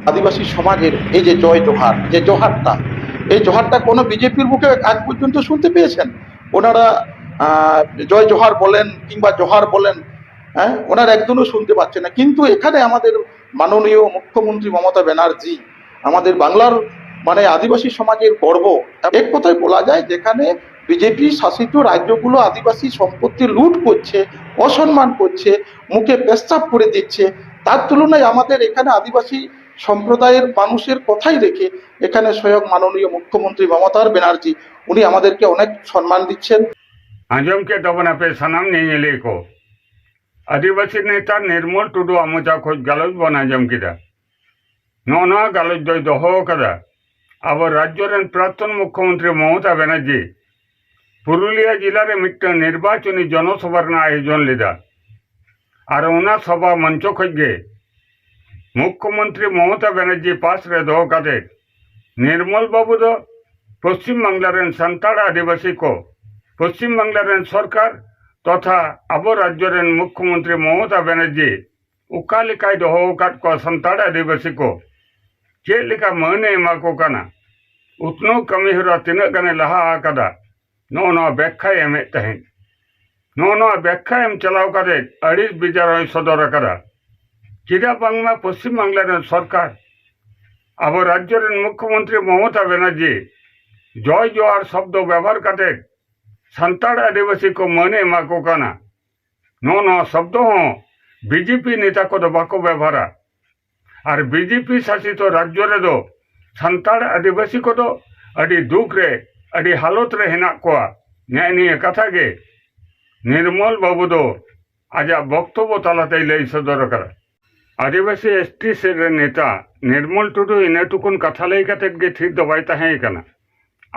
আদিবাসী সমাজের এই যে জয় জোহার, যে জোহারটা, এই জোহারটা কোনো বিজেপির মুখে আজ পর্যন্ত শুনতে পেয়েছেন? ওনারা জয় জোহার বলেন কিংবা জোহার বলেন, হ্যাঁ, ওনারা একদমও শুনতে পাচ্ছেন না। কিন্তু এখানে আমাদের মাননীয় মুখ্যমন্ত্রী মমতা ব্যানার্জি আমাদের বাংলার মানে আদিবাসী সমাজের গর্ব। এক কথায় বলা যায়, যেখানে বিজেপি শাসিত রাজ্যগুলো আদিবাসী সম্পত্তি লুট করছে, অসম্মান করছে, মুখে পেশাব করে দিচ্ছে, তার তুলনায় আমাদের এখানে আদিবাসী সম্প্রদায়ের মানুষের কথাই রেখে এখানে স্বয়ং মাননীয় মুখ্যমন্ত্রী মমতা ব্যানার্জি উনি আমাদেরকে অনেক সম্মান দিচ্ছেন। आजम के दबना पे सनम नहीं को आदिवासी नेता निर्मल टुडू आमोचा खोज गालोज बन आजम किदा नौना गालोज दो दहो कदा अब राज्य प्राक्तन मुख्यमंत्री ममता बनर्जी पुरुलिया जिलार मिट्ट निर्वाचनी जनसभार आयोजन लेदा और ओना सभा मंच खोजे मुख्यमंत्री ममता बनर्जी पास रे दो कदे निर्मल बाबू दो पश्चिम बांगलार सान्ताड़ आदिवासी को पश्चिम बांगलार सरकार तथा अब राज्य मुख्यमंत्री ममता बनर्जी उकालिकाय दहोकात को सान्ताड़ आदिवासी को चेलिका मने एमाको काना उतनो कमी हरा तीन गाने लहा आकादा नो व्याख्या एमे तहें नो व्याख्या एम चलाव कदे अड़ीस विचार सदर कदा चिदा बांगमा पश्चिम बांगलार सरकार अब राज्य मुख्यमंत्री ममता बनर्जी जय जोहार शब्द व्यवहार करते सान्ताड़ आदिवासी को मने माको काना नो शब्द हों बीजेपी नेता को दो बाको व्यवहारा और बीजेपी शासित राज्य रे दो सान्ताड़ आदिवासी को दो अड़ी दुख रे अड़ी हालत रे हेना कोआ न्याय कथा गे निर्मल बाबू दो आज बक्तव्य तलाते लई सदर करा आदिवासी एसटी से नेता निर्मल टुडू इने टुकुन कथा लई कते गे ठीक दो बाय ताहें काना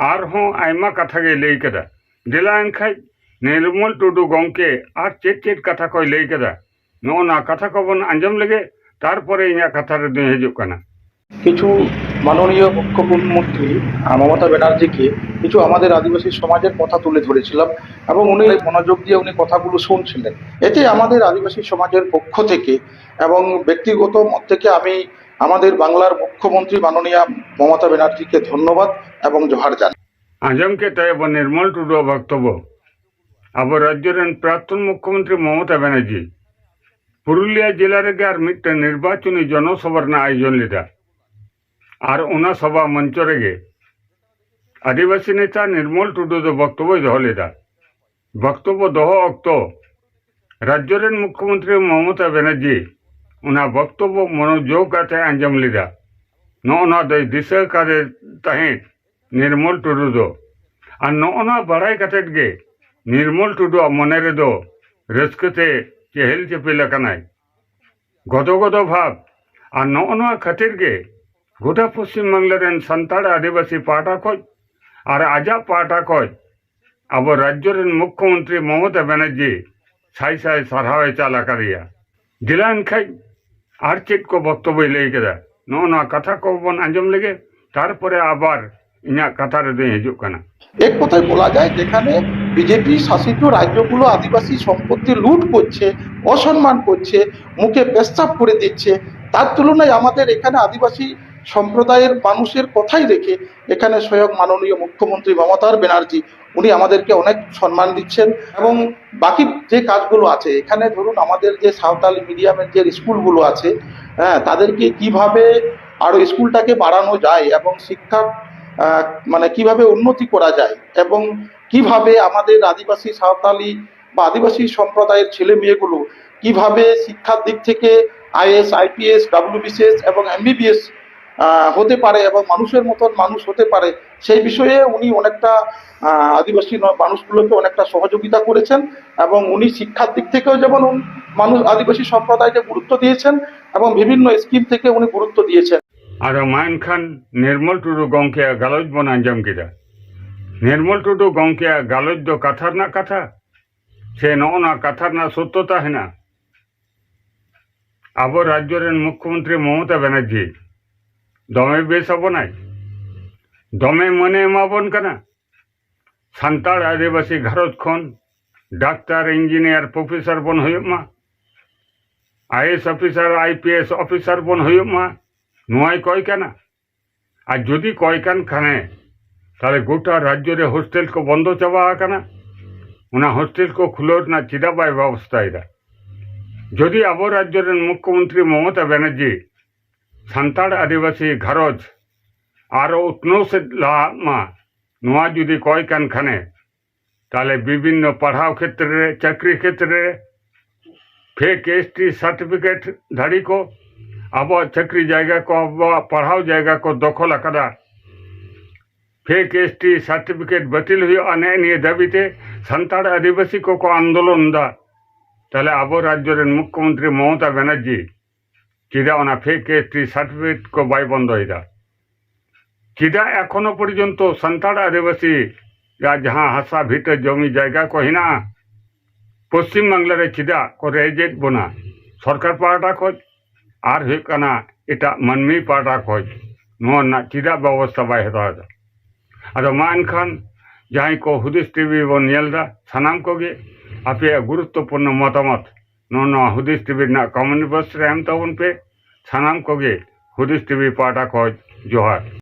आर हों आयमा कथा गे लई कदा दिला एनखाय निर्मल टुडू गंके आर चेत चेत कथा को लई कदा नो कथा को बन आंजम लगे तारपरे इना कथा रे दो हिजुक काना কিছু মাননীয় মুখ্যমন্ত্রী মমতা ব্যানার্জিকে কিছু আমাদের আদিবাসী সমাজের কথা তুলে ধরেছিলাম এবং উনি মনোযোগ দিয়ে উনি কথাগুলো শুনছিলেন। এতে আমাদের আদিবাসী সমাজের পক্ষ থেকে এবং ব্যক্তিগত মত থেকে আমি আমাদের বাংলার মুখ্যমন্ত্রী মাননীয় মমতা ব্যানার্জিকে ধন্যবাদ এবং জোহার জানাই। आजम के तय निर्मल टुडू वक्तव्य अब राज्य प्राक्तन मुख्यमंत्री ममता बनर्जी पुरुलिया जिलार मिट्ट निर्वाचनी जनसभार आयोजन लेदा और उना सभा मंच रेगे आदिवासी नेता निर्मल टुडू दो वक्तव्य दह लेदा वक्तव्य दह अक्त राज्य मुख्यमंत्री ममता बनर्जी उना वक्तव्य मनोयोग काते आंजम लेदा नो दिशा करे तहें निर्मल टुडू दो और नो बड़ाई कतेट गे निर्मल टुडू मने रे दो रस्कते चेहल चेपिल कनाय गदगद भाव और नो खातिर गे गोटा पश्चिम बांगलार सान्ताड़ आदिवासी पाटा खज और आजा पाटा खज अब राज्य मुख्यमंत्री ममता बनर्जी साई साई सारहावे चाला करिया दिला एनखाय आर चेत को वक्तव्य लई केदा नो कथा को बन आंजम लगे तारपरे आबार इना कथा रे दो हिजुक काना। এক কথায় বলা যায়, যেখানে বিজেপি শাসিত রাজ্যগুলো আদিবাসী সম্পত্তি লুট করছে, অসম্মান করছে, মুখে পেশাব করে দিচ্ছে, তার তুলনায় আমাদের এখানে আদিবাসী সম্প্রদায়ের মানুষের কথাই রেখে এখানে স্বয়ং মাননীয় মুখ্যমন্ত্রী মমতা ব্যানার্জি উনি আমাদেরকে অনেক সম্মান দিচ্ছেন। এবং বাকি যে কাজগুলো আছে এখানে, ধরুন আমাদের যে সাঁওতালি মিডিয়ামের যে স্কুলগুলো আছে, হ্যাঁ, তাদেরকে কিভাবে আরো স্কুলটাকে বাড়ানো যায় এবং শিক্ষা মানে কিভাবে উন্নতি করা যায় এবং কিভাবে আমাদের আদিবাসী সাঁওতালি বা আদিবাসী সম্প্রদায়ের ছেলে মেয়েগুলো কিভাবে শিক্ষার দিক থেকে আইএস আইপিএস ডাব্লিউবিসিএস এবং এমবিবিএস হতে পারে এবং মানুষের মতন মানুষ হতে পারে, সেই বিষয়ে উনি অনেকটা আদিবাসী মানুষগুলোকে অনেকটা সহযোগিতা করেছেন এবং উনি শিক্ষার দিক থেকেও যেমন মানুষ আদিবাসী সম্প্রদায়কে গুরুত্ব দিয়েছেন এবং বিভিন্ন স্কিম থেকে উনি গুরুত্ব দিয়েছেন। और मान खान निर्मल टुडू गंके गालोज बन आंजम किदा निर्मल टुडू गंके गालोज दो कथार ना कथा से नो कथार ना सत्यता है ना अब राज्य मुख्यमंत्री ममता बनर्जी दमे बेस बनाय दमे मने एमाबन कना सान्ताड़ आदिवासी घरज खन डाक्तार इंजिनियर प्रोफेसर बन हुयुमा आईएएस अफिसार आईपीएस अफिसार बन हुयुमा ᱱᱚᱣᱟᱭ ᱠᱚᱭ ᱠᱟᱱᱟ ᱟᱨ ᱡᱩᱫᱤ ᱠᱚᱭ ᱠᱟᱱ ᱠᱷᱟᱱᱮ তাহলে গোটা রাজ্য রে হোস্টেল কো বন্ধ চাবা আকানা ওনা হোস্টেল কো খুলো না চিদা বাই ব্যবস্থা এরা যদি আবো রাজ্যের মুখ্যমন্ত্রী মমতা ব্যানার্জি সান্তাড় আদিবাসী ঘারজ আরো উৎনৌ সে লামা নোয়া যদি কয় কান খানে তাহলে বিভিন্ন পড়াও ক্ষেত্রে চাকরি ক্ষেত্রে ফেক এসটি সার্টিফিকেট ধারী কো আবো চাকরি জায়গা কো আবো পড়াও জায়গা কো দখল আকাদা ফেক এসটি সার্টিফিকেট বাতিল হয়ে আনে নিয়ে দাবিতে সান্তাড় আদিবাসী কো আন্দোলন দা তাহলে আবো রাজ্যের মুখ্যমন্ত্রী মমতা ব্যানার্জি চিদা ওনা ফেক এসটি সার্টিফিকেট কো বাই বন্ধ হয়ে চিদা এখনো পর্যন্ত সান্তাড় আদিবাসী যাহা হাসা ভিতর জমি জায়গা কো হিনা পশ্চিম বাংলার চিদা কো রেজেট বনা সরকার পাহাটা খোঁজ আর হয়ে কানা এটা মানমী পাহাটা খোঁজ নোয়া না চিদা ব্যবস্থা বাই হতা আদো মা এনখান যাই কো হুদিস টিভি বন নেলদা সানাম কোগে আপে গুরুত্বপূর্ণ মতামত নো হুদিস টিভি না কমেন্ট বক্স রে এম তাবন पे সানাম কোগে হুদিস টিভি পাহাটা খোঁজ জোহার।